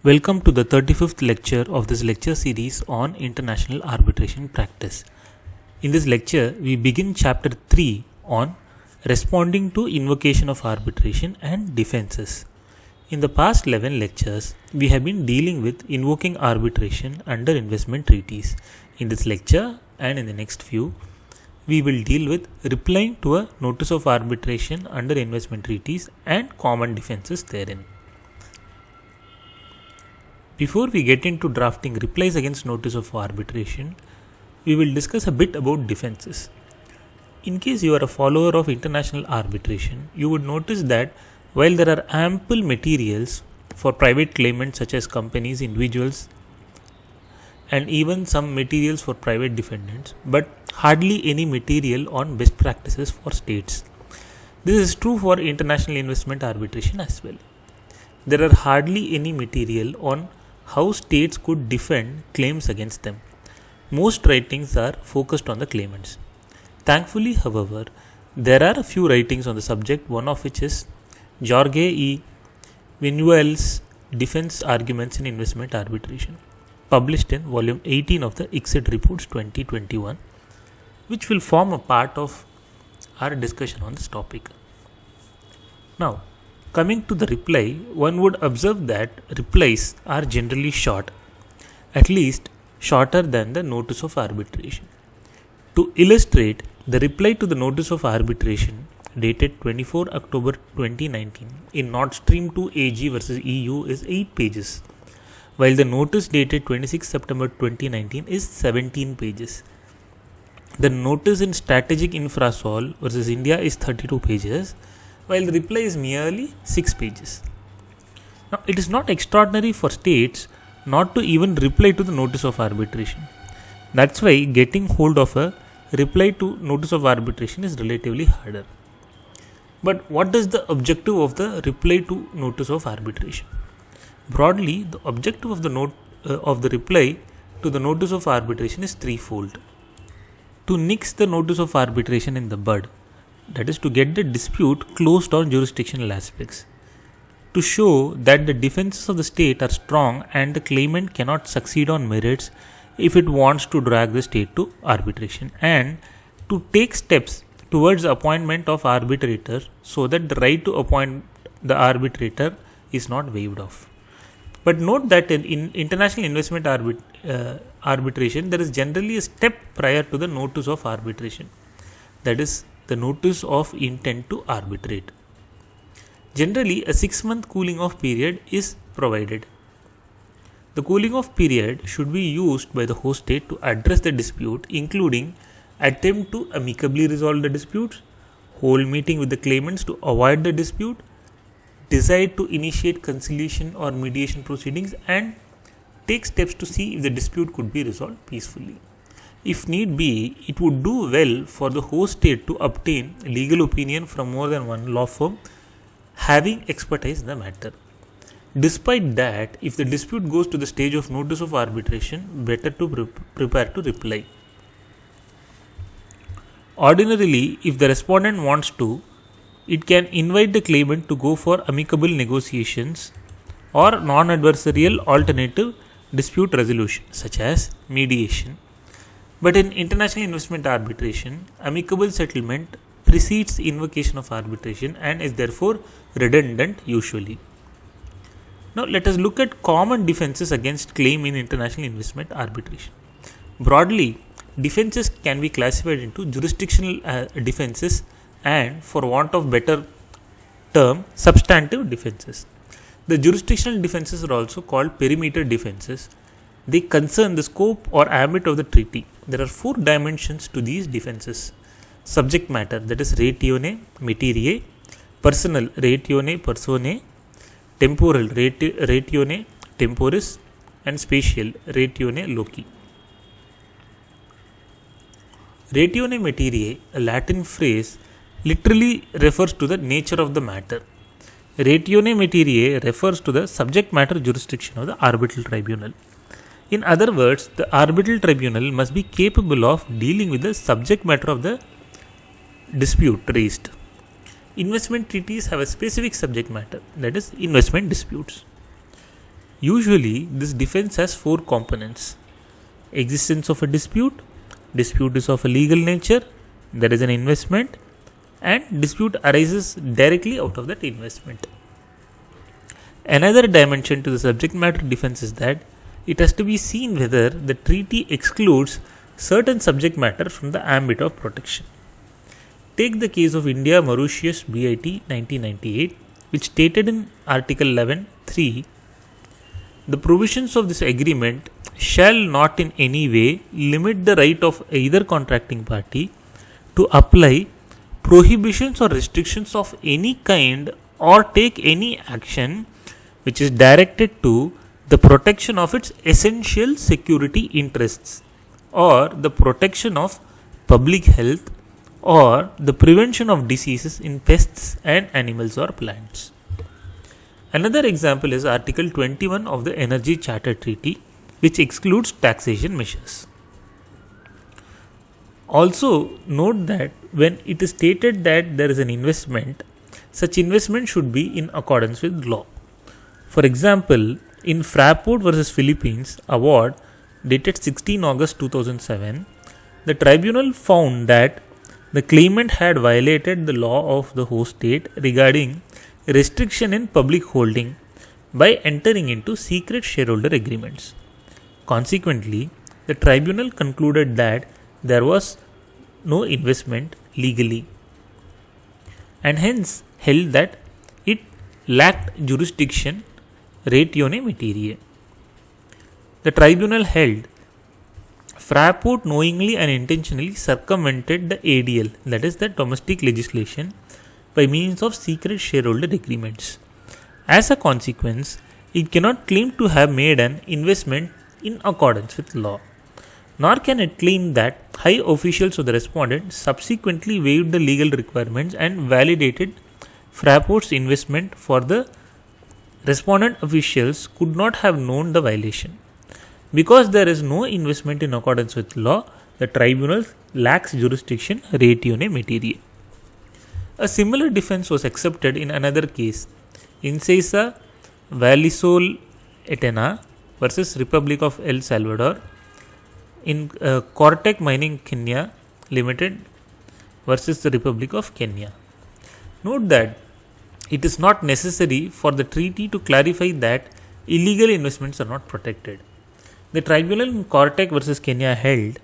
Welcome to the 35th lecture of this lecture series on international arbitration practice. In this lecture, we begin chapter 3 on responding to invocation of arbitration and defenses. In the past 11 lectures, we have been dealing with invoking arbitration under investment treaties. In this lecture and in the next few, we will deal with replying to a notice of arbitration under investment treaties and common defenses therein. Before we get into drafting replies against notice of arbitration, we will discuss a bit about defenses. In case you are a follower of international arbitration, you would notice that while there are ample materials for private claimants such as companies, individuals, and even some materials for private defendants, but hardly any material on best practices for states. This is true for international investment arbitration as well. There are hardly any material on how states could defend claims against them. Most writings are focused on the claimants. Thankfully, however, there are a few writings on the subject, one of which is Jorge E. Vinuel's Defense Arguments in Investment Arbitration, published in volume 18 of the ICSID Reports 2021, which will form a part of our discussion on this topic. Now, coming to the reply, one would observe that replies are generally short, at least shorter than the notice of arbitration. To illustrate, the reply to the notice of arbitration dated 24 October 2019 in Nord Stream 2 AG versus EU is 8 pages, while the notice dated 26 September 2019 is 17 pages. The notice in Strategic Infrasol versus India is 32 pages, while the reply is merely 6 pages. Now, it is not extraordinary for states not to even reply to the notice of arbitration. That's why getting hold of a reply to notice of arbitration is relatively harder. But what is the objective of the reply to notice of arbitration? Broadly, the objective of the reply to the notice of arbitration is threefold. To nix the notice of arbitration in the bud, that is to get the dispute closed on jurisdictional aspects, to show that the defenses of the state are strong and the claimant cannot succeed on merits if it wants to drag the state to arbitration, and to take steps towards the appointment of arbitrator so that the right to appoint the arbitrator is not waived off. But note that in international investment arbitration, there is generally a step prior to the notice of arbitration, that is the notice of intent to arbitrate. Generally, a 6-month cooling off period is provided. The cooling off period should be used by the host state to address the dispute, including attempt to amicably resolve the disputes, hold meeting with the claimants to avoid the dispute, decide to initiate conciliation or mediation proceedings, and take steps to see if the dispute could be resolved peacefully. If need be, it would do well for the host state to obtain legal opinion from more than one law firm having expertise in the matter. Despite that, if the dispute goes to the stage of notice of arbitration, better to prepare to reply. Ordinarily, if the respondent wants to, it can invite the claimant to go for amicable negotiations or non-adversarial alternative dispute resolution, such as mediation. But in international investment arbitration, amicable settlement precedes invocation of arbitration and is therefore redundant usually. Now, let us look at common defenses against claim in international investment arbitration. Broadly, defenses can be classified into jurisdictional defenses and, for want of better term, substantive defenses. The jurisdictional defenses are also called perimeter defenses. They concern the scope or ambit of the treaty. There are 4 dimensions to these defenses. Subject matter, that is Ratione, Materiae; personal, Ratione, Personae; temporal, Ratione, Temporis; and spatial, Ratione, Loci. Ratione Materiae, a Latin phrase, literally refers to the nature of the matter. Ratione Materiae refers to the subject matter jurisdiction of the arbitral tribunal. In other words, the arbitral tribunal must be capable of dealing with the subject matter of the dispute raised. Investment treaties have a specific subject matter, that is investment disputes. Usually, this defense has four components: existence of a dispute is of a legal nature, there is an investment, and dispute arises directly out of that investment. Another dimension to the subject matter defense is that it has to be seen whether the treaty excludes certain subject matter from the ambit of protection. Take the case of India Mauritius BIT 1998, which stated in Article 11(3), the provisions of this agreement shall not in any way limit the right of either contracting party to apply prohibitions or restrictions of any kind or take any action which is directed to the protection of its essential security interests or the protection of public health or the prevention of diseases in pests and animals or plants. Another example is Article 21 of the Energy Charter Treaty, which excludes taxation measures. Also, note that when it is stated that there is an investment, such investment should be in accordance with law. For example, in Fraport vs. Philippines award dated 16 August 2007, the tribunal found that the claimant had violated the law of the host state regarding restriction in public holding by entering into secret shareholder agreements. Consequently, the tribunal concluded that there was no investment legally and hence held that it lacked jurisdiction Ratione Materiae. The tribunal held Fraport knowingly and intentionally circumvented the ADL, that is the domestic legislation, by means of secret shareholder agreements. As a consequence, it cannot claim to have made an investment in accordance with law, nor can it claim that high officials of the respondent subsequently waived the legal requirements and validated Fraport's investment, for the respondent officials could not have known the violation. Because there is no investment in accordance with law, the tribunal lacks jurisdiction Ratione Materiae. A similar defense was accepted in another case, Incesa Valisol Etena versus Republic of El Salvador, in Cortec Mining Kenya Limited versus the Republic of Kenya. Note that it is not necessary for the treaty to clarify that illegal investments are not protected. The tribunal in Cortec versus Kenya held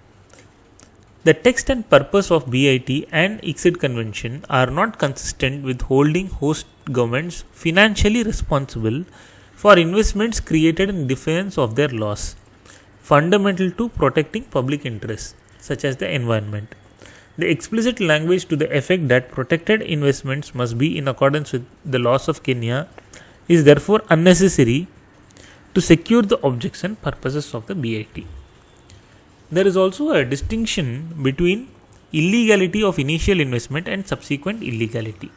the text and purpose of BIT and ICSID convention are not consistent with holding host governments financially responsible for investments created in defense of their laws, fundamental to protecting public interests such as the environment. The explicit language to the effect that protected investments must be in accordance with the laws of Kenya is therefore unnecessary to secure the objects and purposes of the BIT. There is also a distinction between illegality of initial investment and subsequent illegality.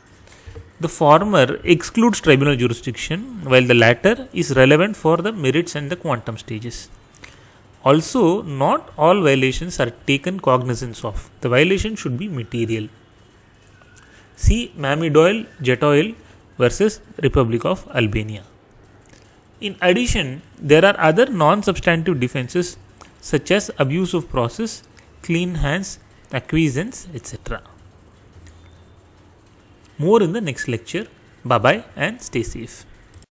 The former excludes tribunal jurisdiction, while the latter is relevant for the merits and the quantum stages. Also, not all violations are taken cognizance of. The violation should be material. See Mamidoil Jetoil versus Republic of Albania. In addition, there are other non-substantive defenses such as abuse of process, clean hands, acquiescence, etc. More in the next lecture. Bye bye and stay safe.